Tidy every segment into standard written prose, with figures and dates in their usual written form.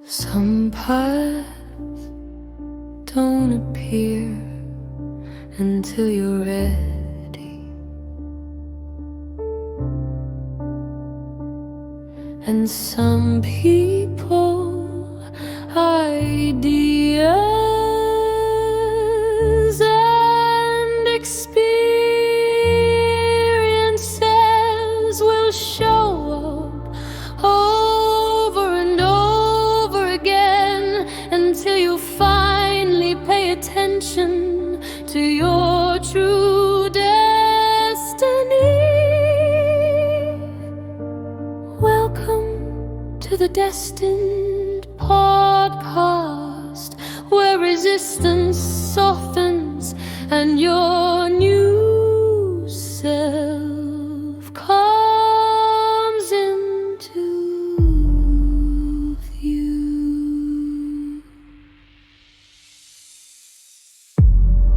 Some paths don't appear until you're ready, and some people, ideas, and experiences will show up over and over again until you finally pay attention to your true destiny. Welcome to the Destined podcast, where resistance softens and your new self comes into view.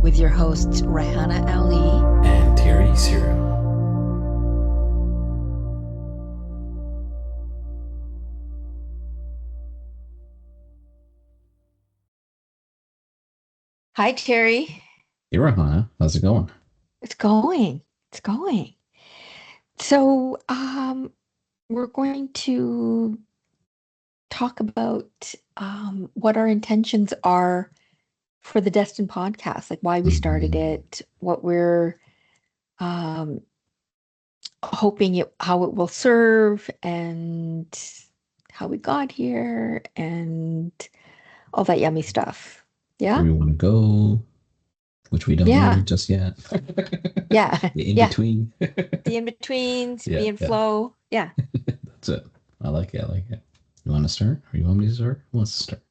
With your hosts, Rehana Ali and Terry Cyril. Hi, Terry. Hey, Rahana. How's it going? It's going. It's going. So, we're going to talk about what our intentions are for the Destined podcast, like why we started it, what we're hoping how it will serve, and how we got here, and all that yummy stuff. Yeah. Where we want to go, which we don't know just yet. Yeah. The in-between. The in-betweens, be in flow. Yeah. That's it. I like it. You want to start? Or you want me to start? Who wants to start?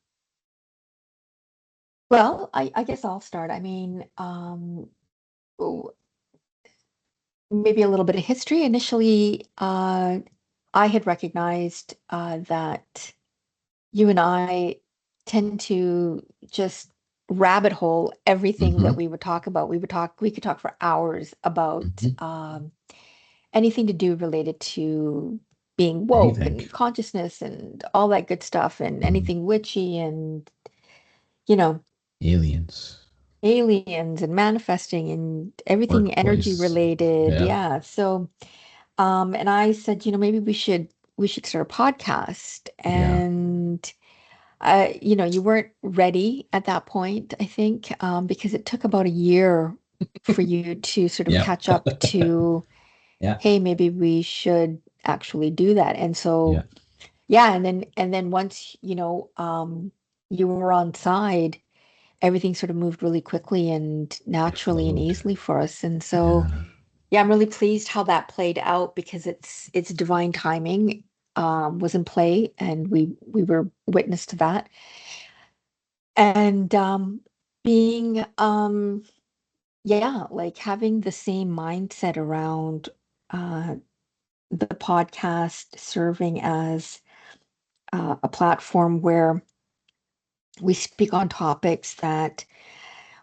Well, I guess I'll start. I mean, maybe a little bit of history. Initially, I had recognized that you and I tend to just rabbit hole everything that we would talk about. We could talk for hours about anything to do related to being woke and consciousness and all that good stuff, and anything witchy and, aliens and manifesting and everything energy related. Yeah. So, and I said, maybe we should start a podcast. And you weren't ready at that point, I think, because it took about a year for you to sort of catch up to, hey, maybe we should actually do that. And so, and then once, you were on side, everything sort of moved really quickly and naturally and easily for us. And so, I'm really pleased how that played out, because it's divine timing was in play, and we were witness to that. And being like having the same mindset around the podcast serving as a platform where we speak on topics that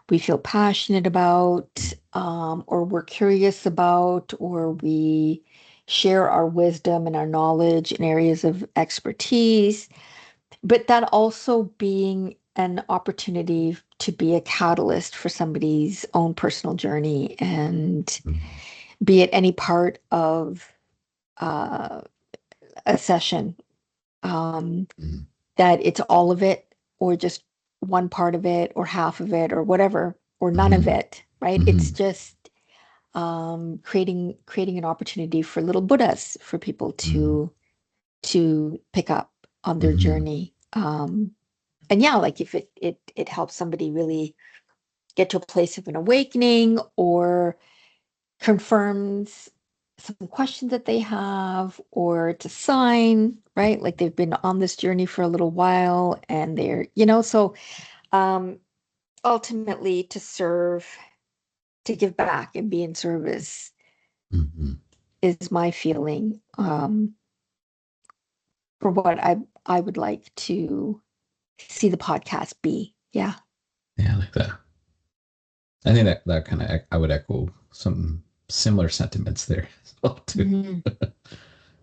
we feel passionate about, or we're curious about, or we share our wisdom and our knowledge in areas of expertise, but that also being an opportunity to be a catalyst for somebody's own personal journey, and be it any part of a session, that it's all of it, or just one part of it, or half of it, or whatever, or none of it, right? It's just creating an opportunity for little Buddhas, for people to pick up on their journey. And like if it helps somebody really get to a place of an awakening, or confirms some questions that they have, or it's a sign, right? Like they've been on this journey for a little while, and they're, so ultimately to serve, to give back and be in service is my feeling for what I would like to see the podcast be. Yeah. Yeah, I like that. I think that kind of, I would echo some similar sentiments there as well too.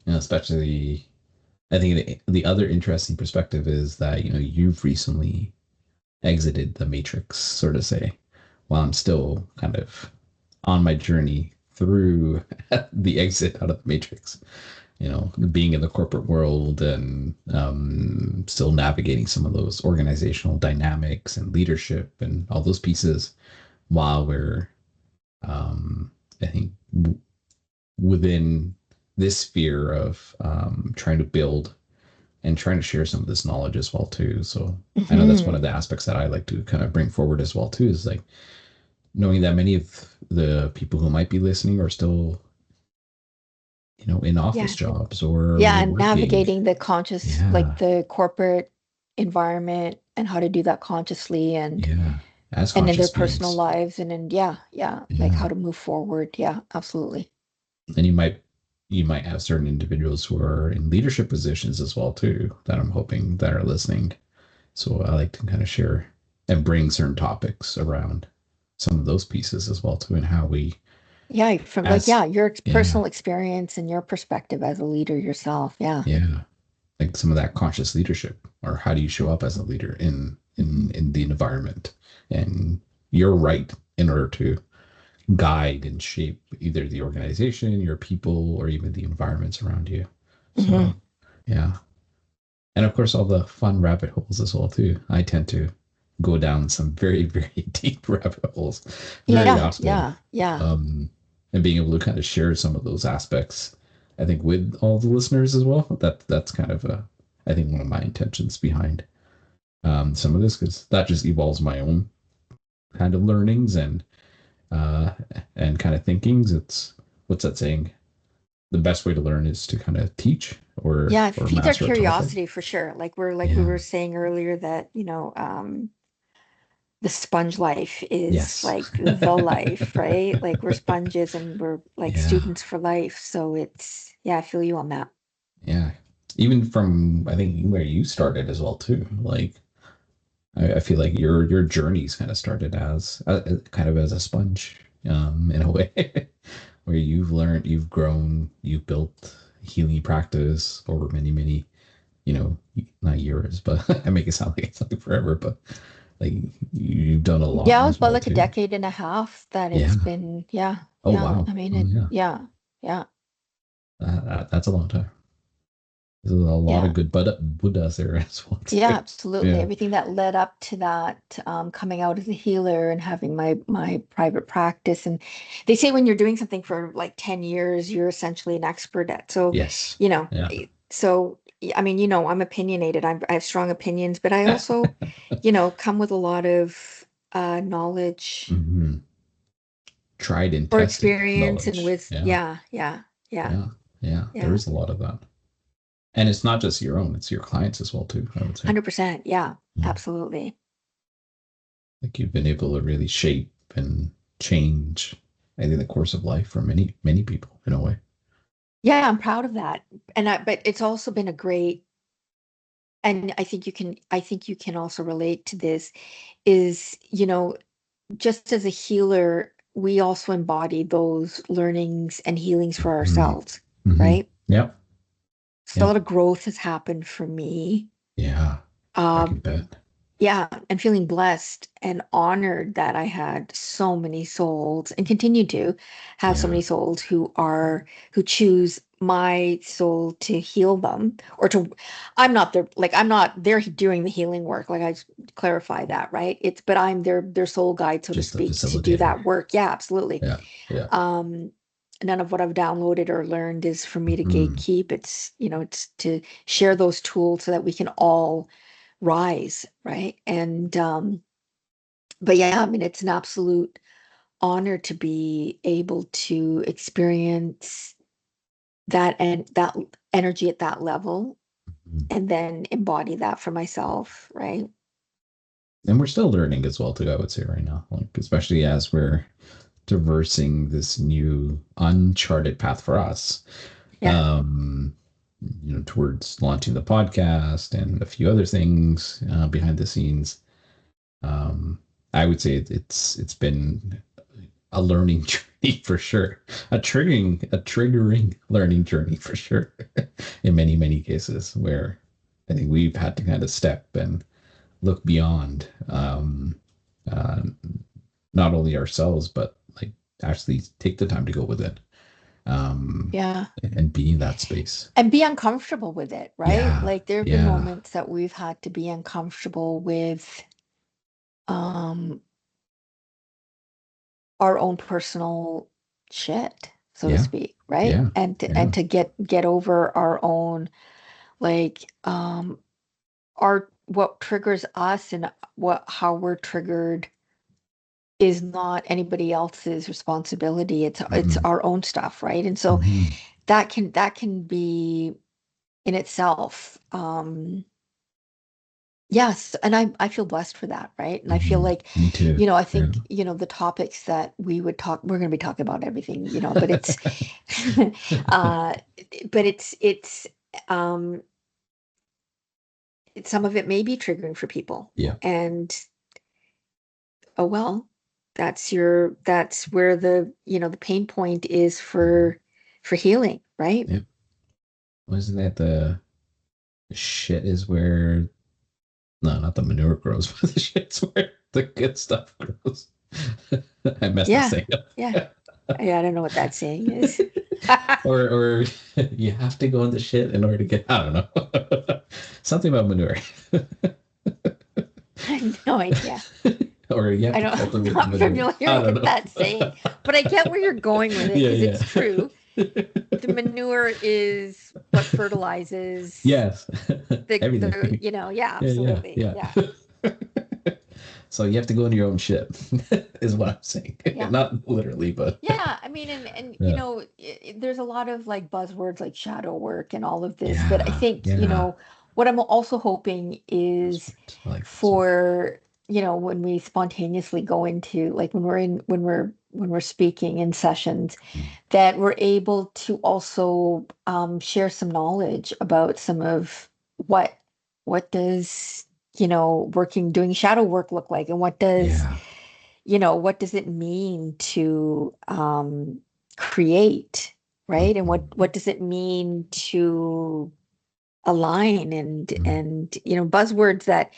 Especially I think the other interesting perspective is that, you've recently exited the matrix, so to say, while I'm still kind of on my journey through the exit out of the matrix, being in the corporate world and still navigating some of those organizational dynamics and leadership and all those pieces while we're, I think, within this sphere of trying to build and trying to share some of this knowledge as well too. So I know that's one of the aspects that I like to kind of bring forward as well too, is like knowing that many of the people who might be listening are still, in office Yeah. jobs or Yeah, and working. navigating the conscious, like Yeah. the corporate environment and how to do that consciously Yeah. As and in their conscious personal beings. lives and in yeah, like how Yeah. to move forward. Yeah, absolutely. And you might have certain individuals who are in leadership positions as well too, that I'm hoping that are listening. So I like to kind of share and bring certain topics around some of those pieces as well too, and how we Yeah, from like as yeah, your yeah, personal experience and your perspective as a leader yourself. Yeah. yeah, like some of that conscious leadership, or how do you show up as a leader in Hmm. in the environment, and you're right in order to guide and shape either the organization, your people, or even the environments around you. Hmm. So yeah. And of course, all the fun rabbit holes as well too. I tend to go down some very, very deep rabbit holes very Yeah, often. yeah, yeah. Um, and being able to kind of share some of those aspects, I think, with all the listeners as well. That's kind of I think, one of my intentions behind some of this, because that just evolves my own kind of learnings uh, and kind of thinkings. It's, what's that saying? The best way to learn is to kind of teach Yeah, it or feeds our master a topic. curiosity for sure. Like we Yeah. were saying earlier that, the sponge life is Yes. like the life, right? Like we're sponges and we're like Yeah. students for life. So it's, yeah, I feel you on that. Yeah. Even from, I think, where you started as well too. Like I feel like your journey's kind of started as kind of as a sponge, in a way, where you've learned, you've grown, you've built healing practice over many, many, not years, but I make it sound like it's like forever, but like you've done a lot Yeah, it was as about well like a too. decade and a half that Yeah. it's been, yeah, Oh yeah. wow. I mean Oh it, yeah. yeah, yeah, That's a long time. There's a lot yeah. of good Buddhas there as well Yeah, too. absolutely. Yeah. Everything that led up to that, coming out as a healer and having my private practice. And they say when you're doing something for like 10 years, you're essentially an expert at. So, Yes. you know, Yeah. I mean, I'm opinionated. I have strong opinions, but I also, come with a lot of knowledge Hmm. Tried and or tested experience and knowledge. with, Yeah. yeah, yeah, yeah, Yeah. Yeah. There yeah. is a lot of that. And it's not just your own, it's your clients as well too, I would say. 100%. Yeah, Yeah. absolutely. Like you've been able to really shape and change, I think, the course of life for many, many people in a way. Yeah, I'm proud of that. But it's also been a great, and I think you can also relate to this is, just as a healer, we also embody those learnings and healings for Mm-hmm. ourselves, Mm-hmm. right? Yep. So a lot Yep. of growth has happened for me. Yeah. I can Um, bet. Yeah, and feeling blessed and honored that I had so many souls and continue to have so Yeah. many souls who choose my soul to heal them or to I'm not there doing the healing work. Like I just clarify that, right? But I'm their soul guide, so to Just a speak, to do facilitator. that work. Yeah, absolutely. Yeah. Yeah. Um, none of what I've downloaded or learned is for me to Mm-hmm. gatekeep. It's to share those tools so that we can all rise, right? And but yeah, I mean it's an absolute honor to be able to experience that energy at that level and then embody that for myself, right? And we're still learning as well too, I would say right now, like especially as we're traversing this new uncharted path for us, Yeah. um towards launching the podcast and a few other things behind the scenes. um I would say it's been a learning journey for sure, a triggering learning journey for sure, in many cases where I think we've had to kind of step and look beyond, uh, not only ourselves but like actually take the time to go with it, um, Yeah. and be in that space. And be uncomfortable with it, right? Yeah, Like there have been yeah, moments that we've had to be uncomfortable with um our own personal shit, so to yeah, speak, right? yeah, And yeah. to get over our own like our what triggers us and what how we're triggered is not anybody else's responsibility. It's Hmm. our own stuff, right? And so Hmm. that can be in itself yes, and I feel blessed for that, right? And I feel Hmm. like, Me too. I Yeah. think, the topics that we're going to be talking about everything, but it's uh but um some of it may be triggering for people. Yeah. And oh well, that's where the pain point is Mhm. for healing, right? Yep. Wasn't that the shit is where, no, not the manure grows, but the shit's where the good stuff grows. I messed that Yeah. saying Yeah. up. Yeah, I don't know what that saying is. Or you have to go in the shit in order to get, I don't know. Something about manure. I have no idea. Or you have I to don't, I'm cultivate the not manure. familiar I don't with know. that saying, but I get where you're going with it Yeah, because it's yeah. true. The manure is what fertilizes Yes. the, Everything. yeah, Yeah, absolutely. yeah, Yeah. yeah. So you have to go into your own shit, is what I'm saying. Yeah. Not literally, but Yeah, I mean, and yeah, there's a lot of like buzzwords like shadow work and all of this, but I yeah, think, yeah. what I'm also hoping That's is right. I like that as well. for, when we spontaneously go into like when we're speaking in sessions, Mm. that we're able to also share some knowledge about some of what does, doing shadow work look like, and Yeah. what does it mean to create, right? And what Mhm. does it mean to align Mm. and buzzwords that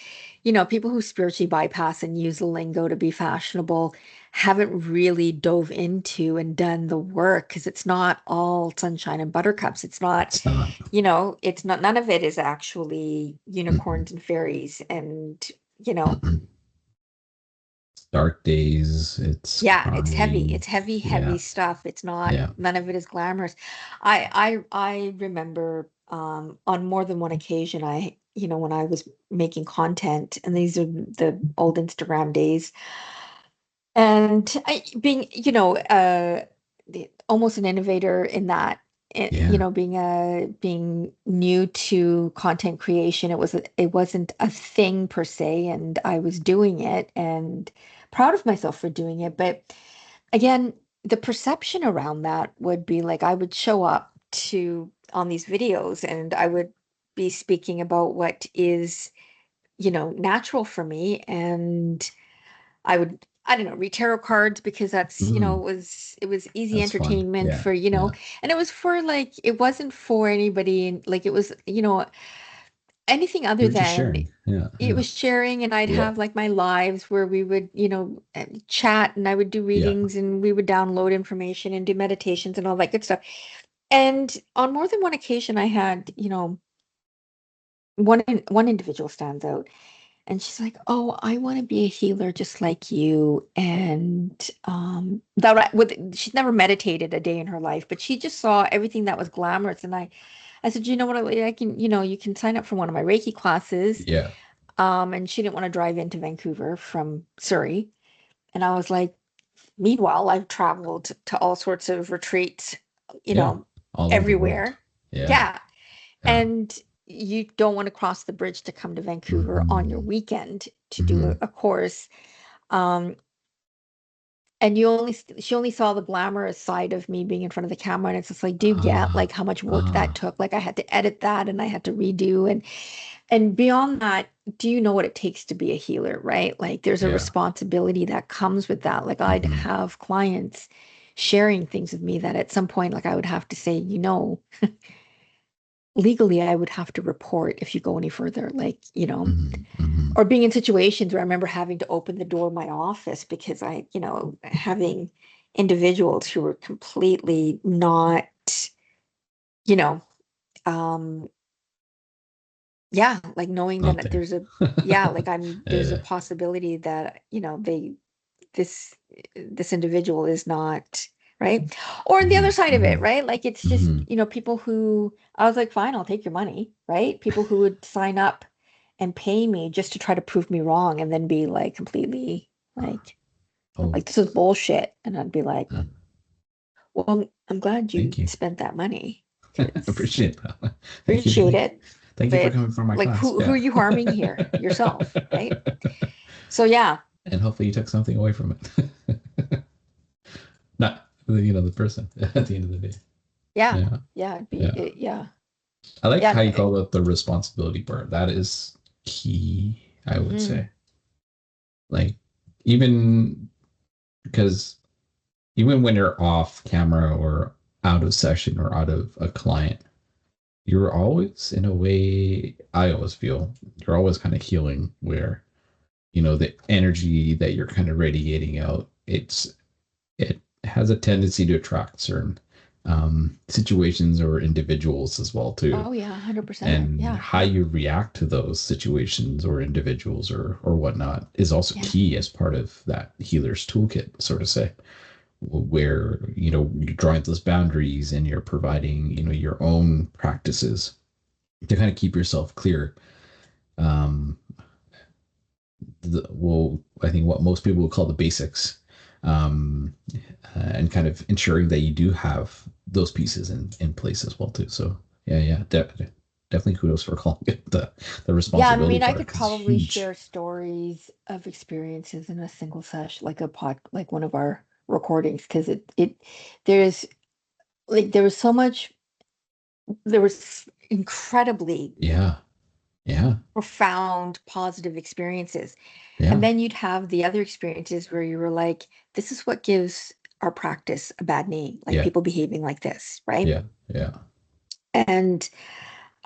people who spiritually bypass and use the lingo to be fashionable haven't really dove into and done the work, because it's not all sunshine and buttercups. It's not, It's not. none of it is actually Mm-mm. unicorns and fairies and you know Mm-mm. Dark days. It's yeah, it's heavy. crying. It's heavy, heavy Yeah. stuff. It's not, Yeah. none of it is glamorous. I remember on more than one occasion, when I was making content, and these are the old Instagram days, and I being, almost an innovator in that, Yeah. being new to content creation, it wasn't a thing per se, and I was doing it and proud of myself for doing it. But again, the perception around that would be like I would show up to on these videos and I would be speaking about what is, natural for me, and I would, I don't know, read tarot cards because that's, Mm. it was easy That's fun. entertainment Yeah. for, Yeah. and it was for like, it wasn't for anybody, like it was, anything You other were just than sharing. Yeah. it Yeah. was sharing. And I'd Yeah. have like my lives where we would, chat, and I would do Yeah. readings, and we would download information and do meditations and all that good stuff. And on more than one occasion, I had, one individual stands out, and she's like, "Oh, I want to be a healer just like you." And she's never meditated a day in her life, but she just saw everything that was glamorous. And I said, "You know what? I can, you can sign up for one of my Reiki classes." Yeah. And she didn't want to drive into Vancouver from Surrey. And I was like, "Meanwhile, I've traveled to all sorts of retreats, you Yeah. know, All over the world. everywhere." Yeah. Yeah. Yeah. And you don't want to cross the bridge to come to Vancouver on your Hmm. weekend to do Hmm. a course. Um, and she only saw the glamorous side of me being in front of the camera, and it's just like, do you get Ah, like how much work that ah, took? Like I had to edit that and I had to redo, and beyond that, do you know what it takes to be a healer, right? Like there's a yeah. responsibility that comes with that. Like I'd Hmm. have clients sharing things with me that at some point, like I would have to say, legally I would have to report if you go any further, like, Hmm. Hmm. or being in situations where I remember having to open the door of my office because having individuals who were completely not, you know, um, yeah, like knowing Not that there. there's a Yeah. possibility that, this this individual is not right. Or the other Hmm. side of it, Hmm. right? Like it's just, Hmm. people who I was like, fine, I'll take your money, right? People who would sign up and pay me just to try to prove me wrong and then be like completely Oh, like this is bullshit. And I'd be like, uh, well, I'm glad you thank you. spent that money I because appreciate that. Thank you. appreciate it. Thank you for But coming from my like class. who Yeah. are you harming here? Yourself, right? So yeah, And hopefully you took something away from it. Not, the person at the end of the day. yeah, Yeah. yeah, Yeah. yeah, I like yeah. how you call it the responsibility part. That is key, I would Hmm. say. Like, even because even when you're off camera or out of session or out of a client, you're always, in a way, I always feel you're always kind of healing where, the energy that you're kind of radiating out, it has a tendency to attract certain situations or individuals as well too, Oh yeah, 100%. and Yeah, how yeah, you react to those situations or individuals or whatnot is also yeah. key as part of that healer's toolkit, so to say, where you're drawing those boundaries and you're providing your own practices to kind of keep yourself clear. um I think what most people would call the basics, um, and kind of ensuring that you do have those pieces in place as well too. So yeah, definitely kudos for calling it the Yeah, I responsibility mean, I part could because it's probably huge. share stories of experiences in a single session, like like one of our recordings, because there's there was so much, there was incredibly Yeah, yeah, profound positive experiences. And yeah, then you'd have the other experiences where you were like, this is what gives our practice a bad name, like yeah, people behaving like this, right? yeah, yeah. And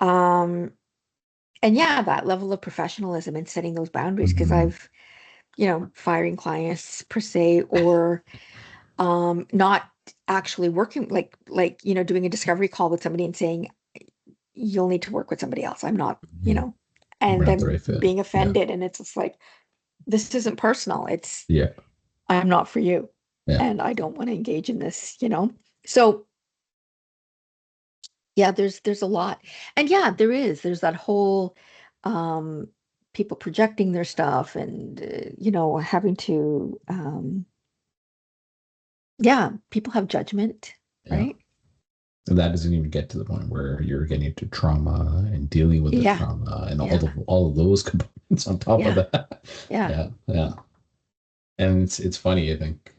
um and yeah, that level of professionalism and setting those boundaries, because Hmm. I've, firing clients per se, or not actually working, doing a discovery call with somebody and saying, you'll need to work with somebody else. I'm not, Hmm. and We're not the then right fit. being Yeah, offended. And it's just like, this isn't personal. It's, yeah, I'm not for you. yeah. And I don't want to engage in this. So yeah, there's a lot. And yeah, there's that whole, um, people projecting their stuff and, having to, yeah, people have judgment, Yeah. right? And that doesn't even get to the point where you're getting into trauma and dealing with the Yeah, trauma and yeah, all of those components on top of yeah, that. yeah. Yeah, yeah. And it's funny, I think.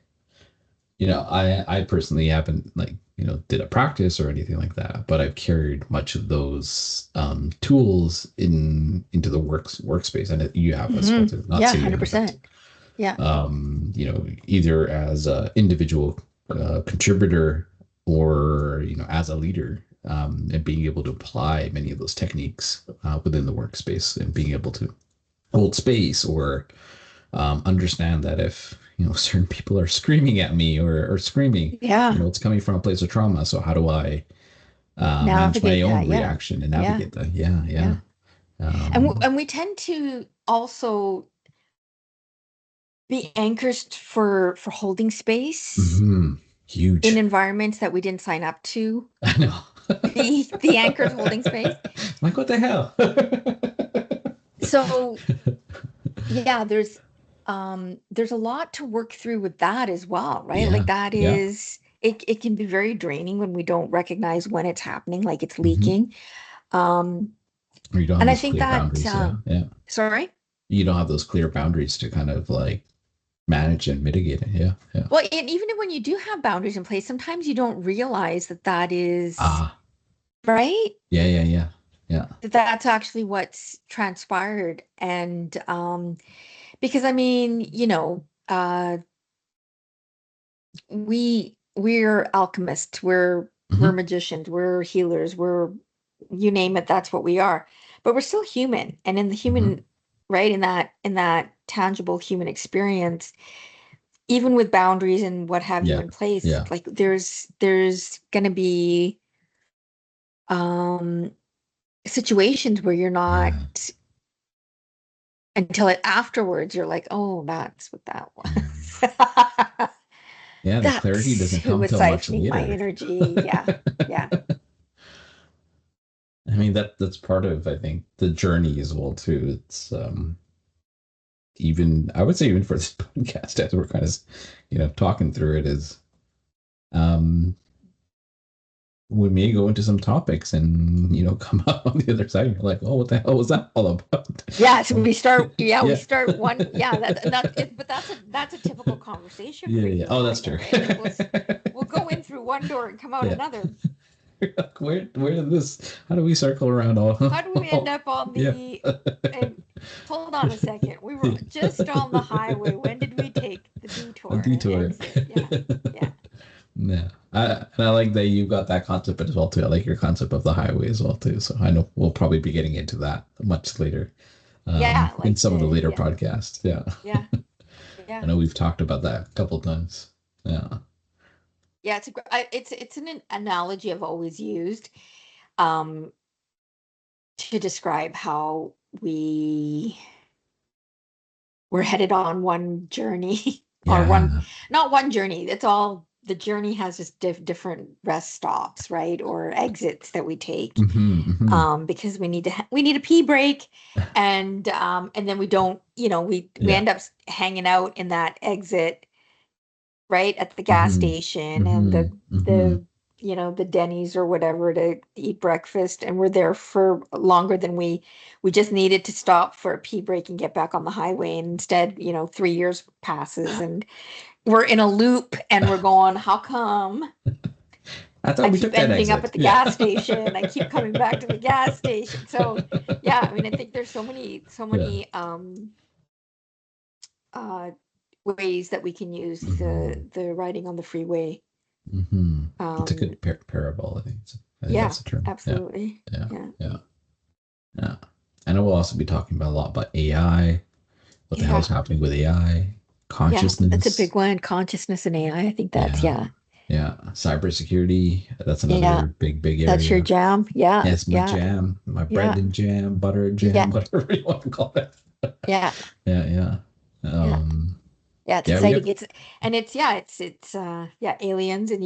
I personally haven't, like, did a practice or anything like that, but I've carried much of those tools into the workspace, and you have as well Hmm. too. Not Yeah, saying you haven't. 100%. Yeah. Either as an individual contributor or as a leader, and being able to apply many of those techniques within the workspace and being able to hold space or understand that if certain people are screaming at me or screaming, Yeah. it's coming from a place of trauma. So how do I manage my Navigate own that. Yeah. reaction and Yeah. navigate that? Yeah, yeah. Yeah. And Um, we tend to also be anchors for holding space mhm, in huge. environments that we didn't sign up to I know. be the anchors holding space. Like, what the hell? So yeah, there's a lot to work through with that as well, right? Like Yeah, that yeah. is it can be very draining when we don't recognize when it's happening, like it's Hmm. leaking. Um, Or you don't have and I those think clear that boundaries. Yeah, yeah. sorry. You don't have those clear boundaries to kind of like manage and mitigate it. Yeah, yeah. Well, and even when you do have boundaries in place, sometimes you don't realize that that is Ah, right, yeah, yeah, yeah, yeah. that that's actually what's transpired. And because I mean, we're alchemists, we're Hmm. magicians, we're healers, we're you name it, that's what we are. But we're still human, and in the Hmm. human, right, in that tangible human experience, even with boundaries and what have you Yeah, in place, yeah, like there's gonna be um situations where you're not yeah. until afterwards you're like, oh, that's what that Mm. was. Yeah, the clarity That's doesn't who come was till much siphoning my later. energy. Yeah, yeah, I mean that's part of, I think, the journey as well too. It's even, I would say, even for this podcast, as we're kind of talking through it, is um we may go into some topics and come out on the other side and you're like, oh, what the hell was that all about? yeah. So we start, yeah, we Yeah, start one, yeah. That it, but that's a typical conversation for yeah, yeah. you and Oh, I, that's though, true. right? Like we'll go in through one door and come out Yeah. another. Where did this, how do we circle around How do we end up on yeah. the? And hold on a second, we were Yeah. just on the highway. When did we take the A detour and detour. exit? Yeah, yeah, Yeah. And I like that you got that concept as well too. I like your concept of the highway as well too. So I know we'll probably be getting into that much later, yeah. in Like some of the later yeah, podcasts. Yeah. yeah, I yeah. know we've talked about that a couple of times. Yeah. Yeah, it's an analogy I've always used um to describe how we're headed on one journey or one Yeah. not one journey. It's all the journey has just different rest stops, right? Or exits that we take Hmm. Hmm. because we need a pee break and then we don't, we Yeah. end up hanging out in that exit right at the gas Hmm. station and Hmm. Hmm. the Denny's or whatever to eat breakfast, and we're there for longer than we just needed to stop for a pee break and get back on the highway, and instead 3 years passes and we're in a loop and we're going, how come I I thought we keep took that ending up exit. at the Yeah. gas station, I keep coming back to the gas station? So yeah, I mean, I think there's so Yeah. many uh ways that we can use Hmm. the riding on the freeway. Hmm. It's a um good parable. I think Yeah, that's the term. Yeah. absolutely. Yeah. Yeah. Yeah. Yeah. I know we'll also be talking about a lot about AI, what the hell is Yeah. happening with AI, Yeah. That's a consciousness. big one. Consciousness and AI. I think that's, Yeah. yeah. Yeah. Cybersecurity. That's Yeah. another big That's your area. jam. Yeah. Yes, my Yeah. jam, my bread Yeah. and jam, butter Yeah. jam, whatever you want to call it. Yeah. Yeah. Yeah. Yeah. Um, Yeah. It's yeah, we exciting. have, It's yeah, aliens and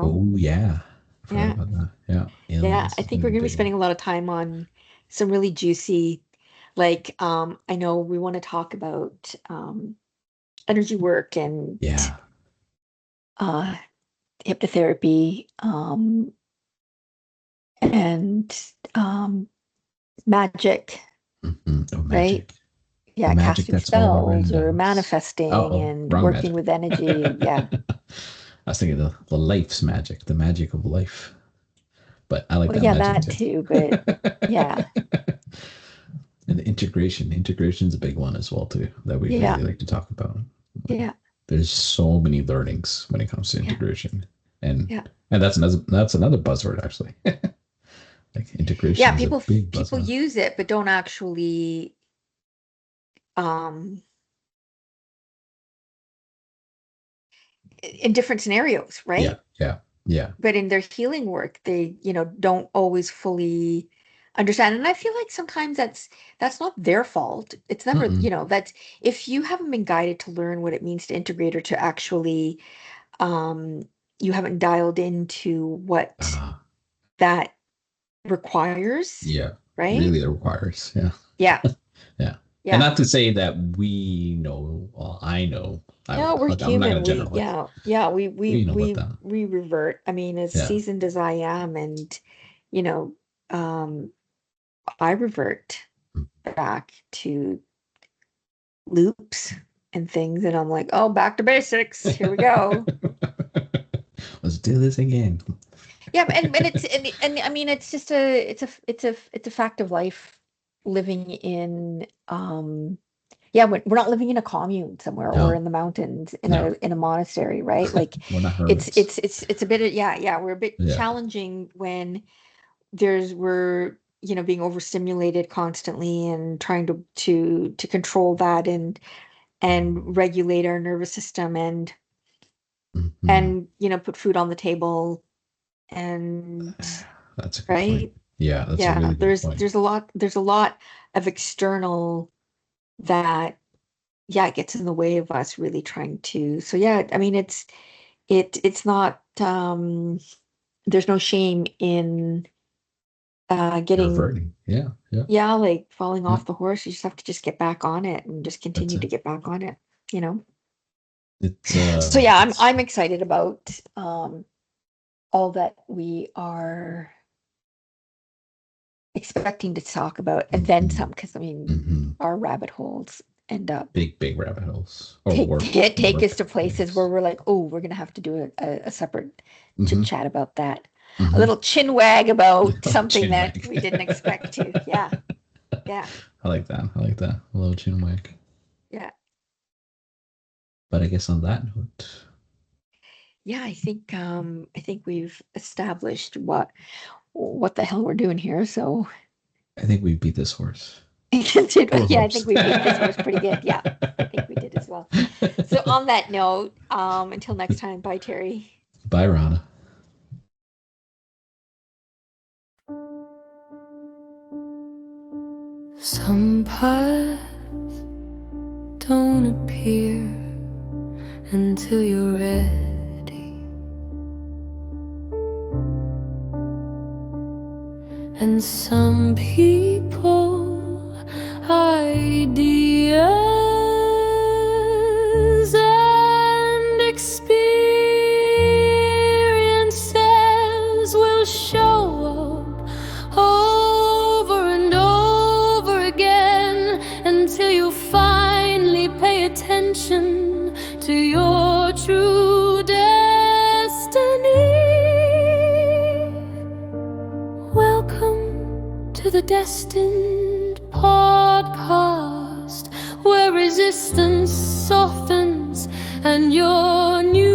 oh, yeah. Forgot yeah. about that. Yeah. Yeah. Aliens I is going think to we're be a gonna be big one. spending a lot of time on some really juicy, like I know we want to talk about energy work and Yeah. uh hypnotherapy, and magic, Oh, right? magic. The Yeah, magic casting that's all spells around or us. Oh, manifesting oh, and wrong working magic. with energy. Yeah. I was thinking the life's magic, the magic of life. But I like Well, that yeah, magic that too. too, but yeah. And the integration. Integration is a big one as well too, that we Yeah. really like to talk about. Like, Yeah. there's so many learnings when it comes to Yeah. integration. And Yeah. that's another buzzword actually. Like Yeah, integration is a big people buzzword. use it but don't actually um in different scenarios, Yeah, right? yeah, yeah. But in their healing work, they, don't always fully understand. And I feel like sometimes that's not their fault. It's never, Mm-mm. that's if you haven't been guided to learn what it means to integrate or to actually um you haven't dialed into what Ah, that requires, yeah. right? Really it requires. Yeah. Yeah. Yeah. And Yeah. not to say that we know, well, I know. No, we're I'm not human. going to We generalize. yeah, yeah, We know about that. we revert. I mean, as Yeah. seasoned as I am, and you know, um I revert back to loops and things, and I'm like, oh, back to basics. Here we go. Let's do this again. Yeah, and I mean it's just it's a fact of life living in yeah, we're not living in a commune somewhere or No, in the mountains no, in a monastery, right? Like we're not hermits. it's a bit of yeah, we're a bit Yeah. challenging when we're being overstimulated constantly and trying to control that and regulate our nervous system Mhm. and put food on the table and That's a good point. right. Yeah, that's a Yeah, really good point. there's a lot of external that gets in the way of us really trying to. So yeah, I mean it's not there's no shame in You're getting averting. Yeah, yeah, like falling yeah. off the horse. You just have to just get back on it and just That's continue it. to get back on it, you know. It's So yeah, it's I'm excited about all that we are expecting to talk about and then mhm, some, because I mean mhm. our rabbit holes end up Big rabbit holes or warp take us warped to places where holes. we're like, oh, we're gonna have to do a separate chit Hmm. chat about that. A Hmm. little chin wag about something Chin that wag. we didn't expect to. Yeah, yeah, I like that. I like that. A little chin wag. yeah, But I guess on that note, yeah. I think we've established what the hell we're doing here. So I think we beat this horse. yeah, I think Horse. we beat this horse pretty good. Yeah, I think we did as well. So on that note, until next time, bye, Terry. Bye, Rana. Some paths don't appear until you're ready, and some people, ideas, and experiences will show up over and over again until you finally pay attention to your true destiny. Welcome to the Destined podcast, where resistance softens and your new